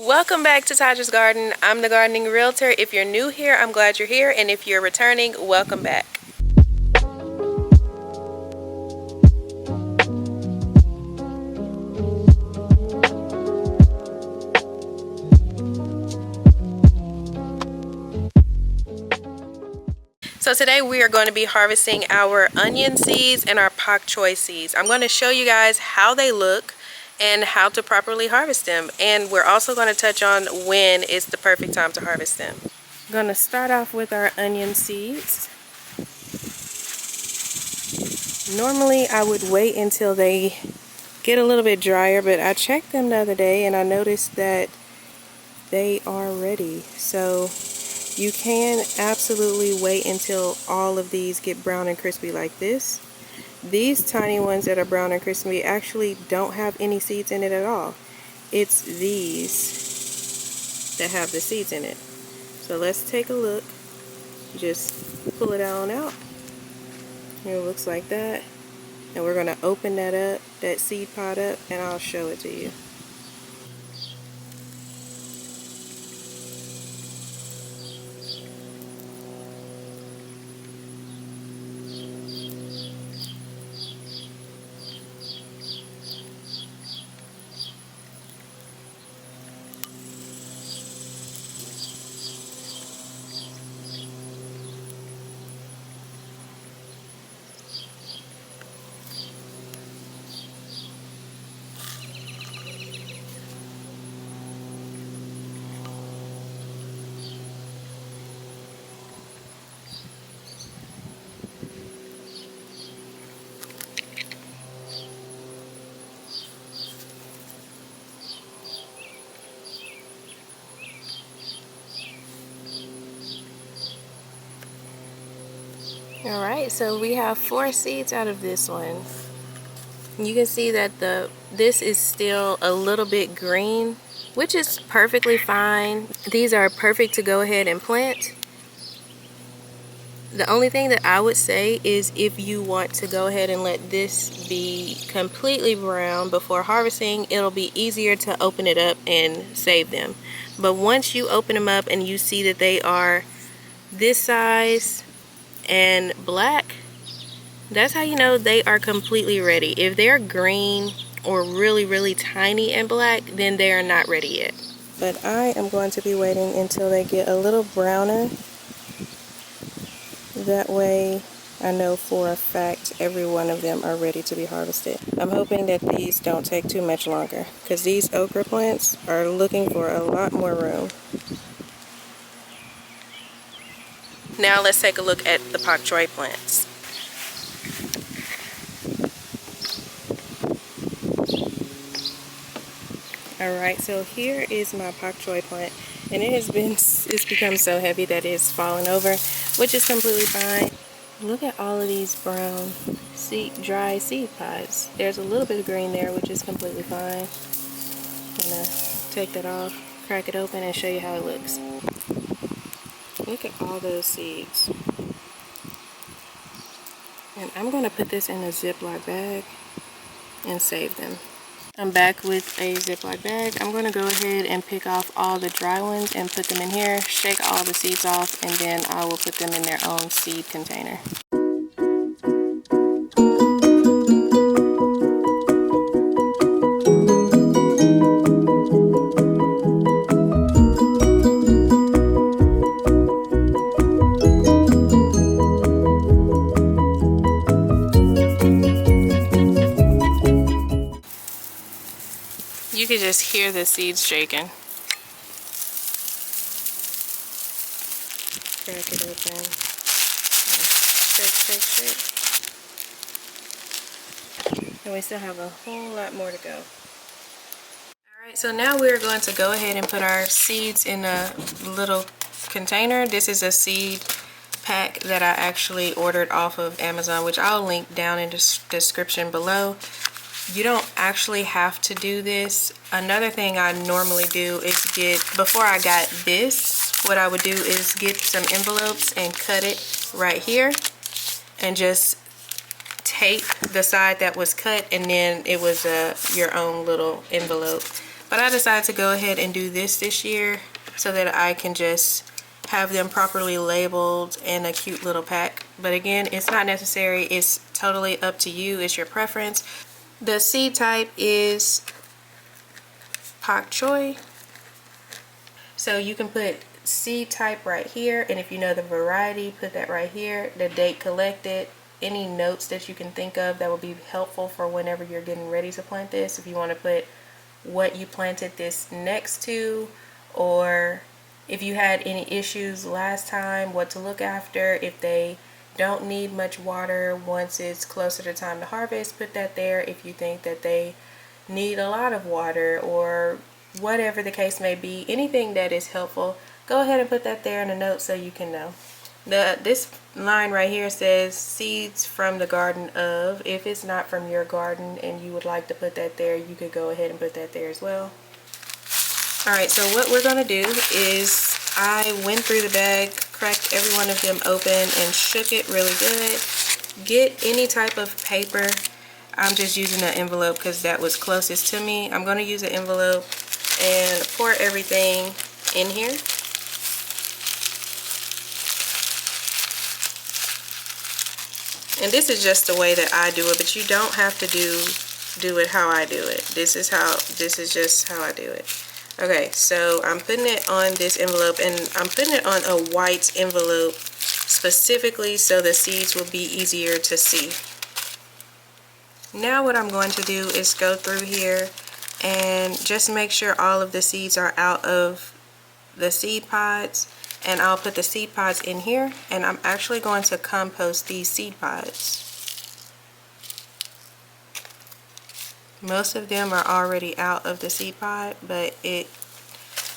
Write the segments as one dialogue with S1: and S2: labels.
S1: Welcome back to Taja's Garden. I'm the gardening realtor. If you're new here, I'm glad you're here, and if you're returning, welcome back. So today we are going to be harvesting our onion seeds and our pak choy seeds. I'm going to show you guys how they look and how to properly harvest them. And we're also going to touch on when is the perfect time to harvest them. I'm going to start off with our onion seeds. Normally I would wait until they get a little bit drier, but I checked them the other day and I noticed that they are ready. So you can absolutely wait until all of these get brown and crispy like this. These tiny ones that are brown and crispy actually don't have any seeds in it at all. It's these that have the seeds in it. So let's take a look. Just pull it on out. It looks like that. And we're going to open that up, that seed pod up, and I'll show it to you. Alright, so we have 4 seeds out of this one. You can see that this is still a little bit green, which is perfectly fine. These are perfect to go ahead and plant. The only thing that I would say is if you want to go ahead and let this be completely brown before harvesting, it'll be easier to open it up and save them. But once you open them up and you see that they are this size and black, that's how you know they are completely ready. If they're green or really tiny and black, then they are not ready yet. But I am going to be waiting until they get a little browner. That way I know for a fact every one of them are ready to be harvested. I'm hoping that these don't take too much longer, because these okra plants are looking for a lot more room. Now let's take a look at the pak choy plants. Alright, so here is my pak choy plant, and it's become so heavy that it's fallen over, which is completely fine. Look at all of these brown dry seed pods. There's a little bit of green there, which is completely fine. I'm gonna take that off, crack it open, and show you how it looks. Look at all those seeds. And I'm going to put this in a Ziploc bag and save them. I'm back with a Ziploc bag. I'm going to go ahead and pick off all the dry ones and put them in here, shake all the seeds off, and then I will put them in their own seed container. You can just hear the seeds shaking. Crack it open. Shake. And we still have a whole lot more to go. Alright, so now we're going to go ahead and put our seeds in a little container. This is a seed pack that I actually ordered off of Amazon, which I'll link down in the description below. You don't actually have to do this. Another thing I normally do is before I got this, what I would do is get some envelopes and cut it right here and just tape the side that was cut, and then it was your own little envelope. But I decided to go ahead and do this year so that I can just have them properly labeled in a cute little pack. But again, it's not necessary. It's totally up to you. It's your preference. The seed type is Pak Choy. So you can put seed type right here, and if you know the variety, put that right here. The date collected, any notes that you can think of that will be helpful for whenever you're getting ready to plant this. If you want to put what you planted this next to, or if you had any issues last time, what to look after. If they don't need much water once it's closer to time to harvest, put that there. If you think that they need a lot of water, or whatever the case may be, anything that is helpful, go ahead and put that there in a note so you can know. This line right here says seeds from the garden of. If it's not from your garden and you would like to put that there, you could go ahead and put that there as well. Alright, so what we're going to do is I went through the bag, cracked every one of them open, and shook it really good. Get any type of paper. I'm just using an envelope because that was closest to me. I'm going to use an envelope and pour everything in here. And this is just the way that I do it, but you don't have to do it how I do it. This is just how I do it. Okay, so I'm putting it on this envelope, and I'm putting it on a white envelope specifically so the seeds will be easier to see. Now what I'm going to do is go through here and just make sure all of the seeds are out of the seed pods, and I'll put the seed pods in here, and I'm actually going to compost these seed pods. Most of them are already out of the seed pod, but it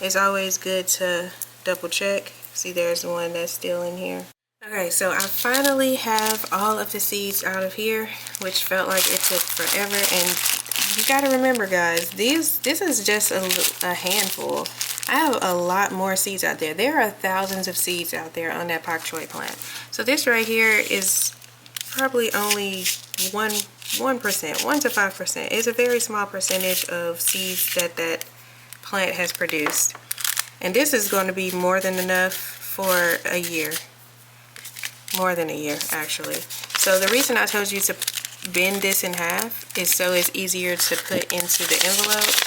S1: is always good to double check. See, there's one that's still in here. Okay, so I finally have all of the seeds out of here, which felt like it took forever. And you got to remember, guys, this is just a handful. I have a lot more seeds out there. There are thousands of seeds out there on that Pak Choy plant. So this right here is probably only 1% 1 to 5%. It's a very small percentage of seeds that plant has produced. And this is going to be more than enough for a year. More than a year, actually. So the reason I told you to bend this in half is so it's easier to put into the envelope.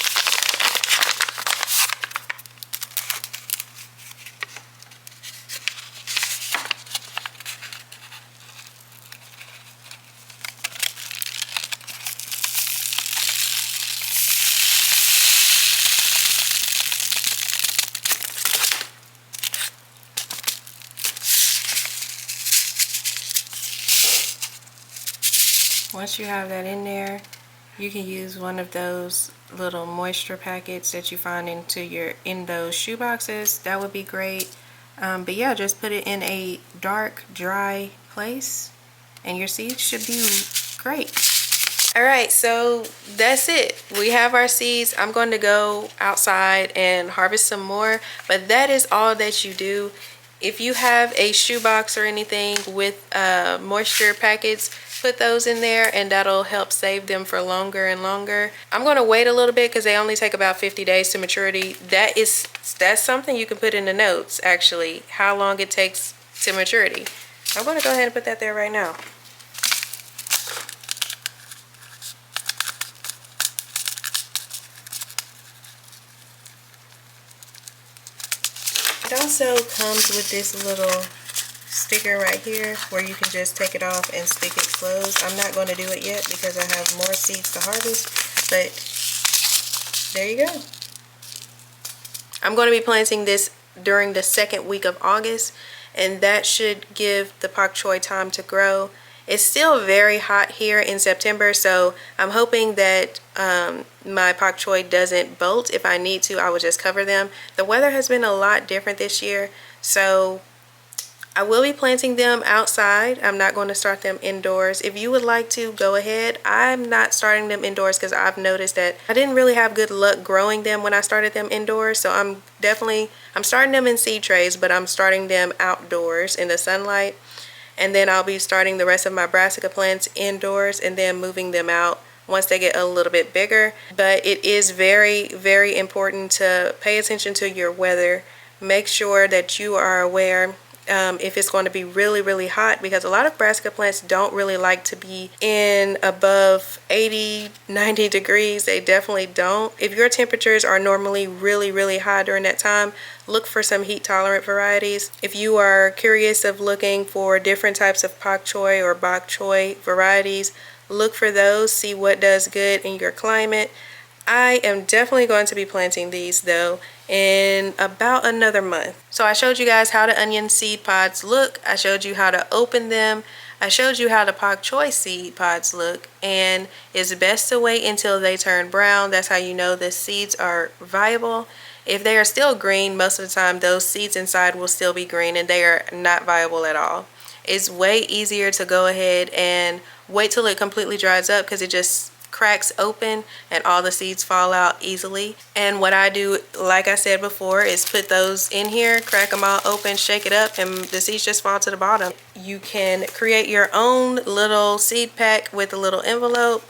S1: Once you have that in there, you can use one of those little moisture packets that you find in those shoe boxes. That would be great. But yeah, just put it in a dark, dry place, and your seeds should be great. Alright, so that's it. We have our seeds. I'm going to go outside and harvest some more, but that is all that you do. If you have a shoebox or anything with moisture packets, put those in there, and that'll help save them for longer and longer. I'm going to wait a little bit because they only take about 50 days to maturity. That's something you can put in the notes, actually, how long it takes to maturity. I'm going to go ahead and put that there right now. It also comes with this little sticker right here where you can just take it off and stick it closed. I'm not going to do it yet because I have more seeds to harvest, but there you go. I'm going to be planting this during the second week of August, and that should give the Pak Choy time to grow. It's still very hot here in September, so I'm hoping that my Pak Choy doesn't bolt. If I need to, I will just cover them. The weather has been a lot different this year, so I will be planting them outside. I'm not going to start them indoors. If you would like to, go ahead. I'm not starting them indoors because I've noticed that I didn't really have good luck growing them when I started them indoors. So I'm starting them in seed trays, but I'm starting them outdoors in the sunlight. And then I'll be starting the rest of my brassica plants indoors and then moving them out once they get a little bit bigger. But it is very, very important to pay attention to your weather. Make sure that you are aware if it's going to be really, really hot, because a lot of brassica plants don't really like to be in above 80, 90 degrees. They definitely don't. If your temperatures are normally really, really high during that time, look for some heat tolerant varieties. If you are curious of looking for different types of Pak Choy or Bok Choy varieties, look for those, see what does good in your climate. I am definitely going to be planting these though in about another month. So I showed you guys how the onion seed pods look. I showed you how to open them. I showed you how the Pak Choy seed pods look, and it's best to wait until they turn brown. That's how you know the seeds are viable. If they are still green, most of the time those seeds inside will still be green and they are not viable at all. It's way easier to go ahead and wait till it completely dries up, because it just cracks open and all the seeds fall out easily. And what I do, like I said before, is put those in here, crack them all open, shake it up, and the seeds just fall to the bottom. You can create your own little seed pack with a little envelope,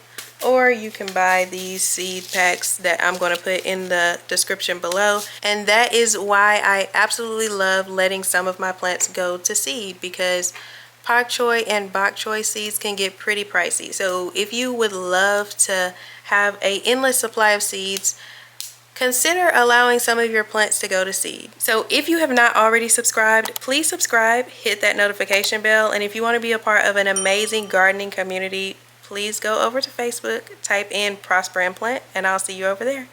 S1: or you can buy these seed packs that I'm going to put in the description below. And that is why I absolutely love letting some of my plants go to seed, because Pak Choy and Bok Choy seeds can get pretty pricey. So if you would love to have an endless supply of seeds, consider allowing some of your plants to go to seed. So if you have not already subscribed, please subscribe, hit that notification bell, and if you want to be a part of an amazing gardening community, please go over to Facebook, type in Prosper and Plant, and I'll see you over there.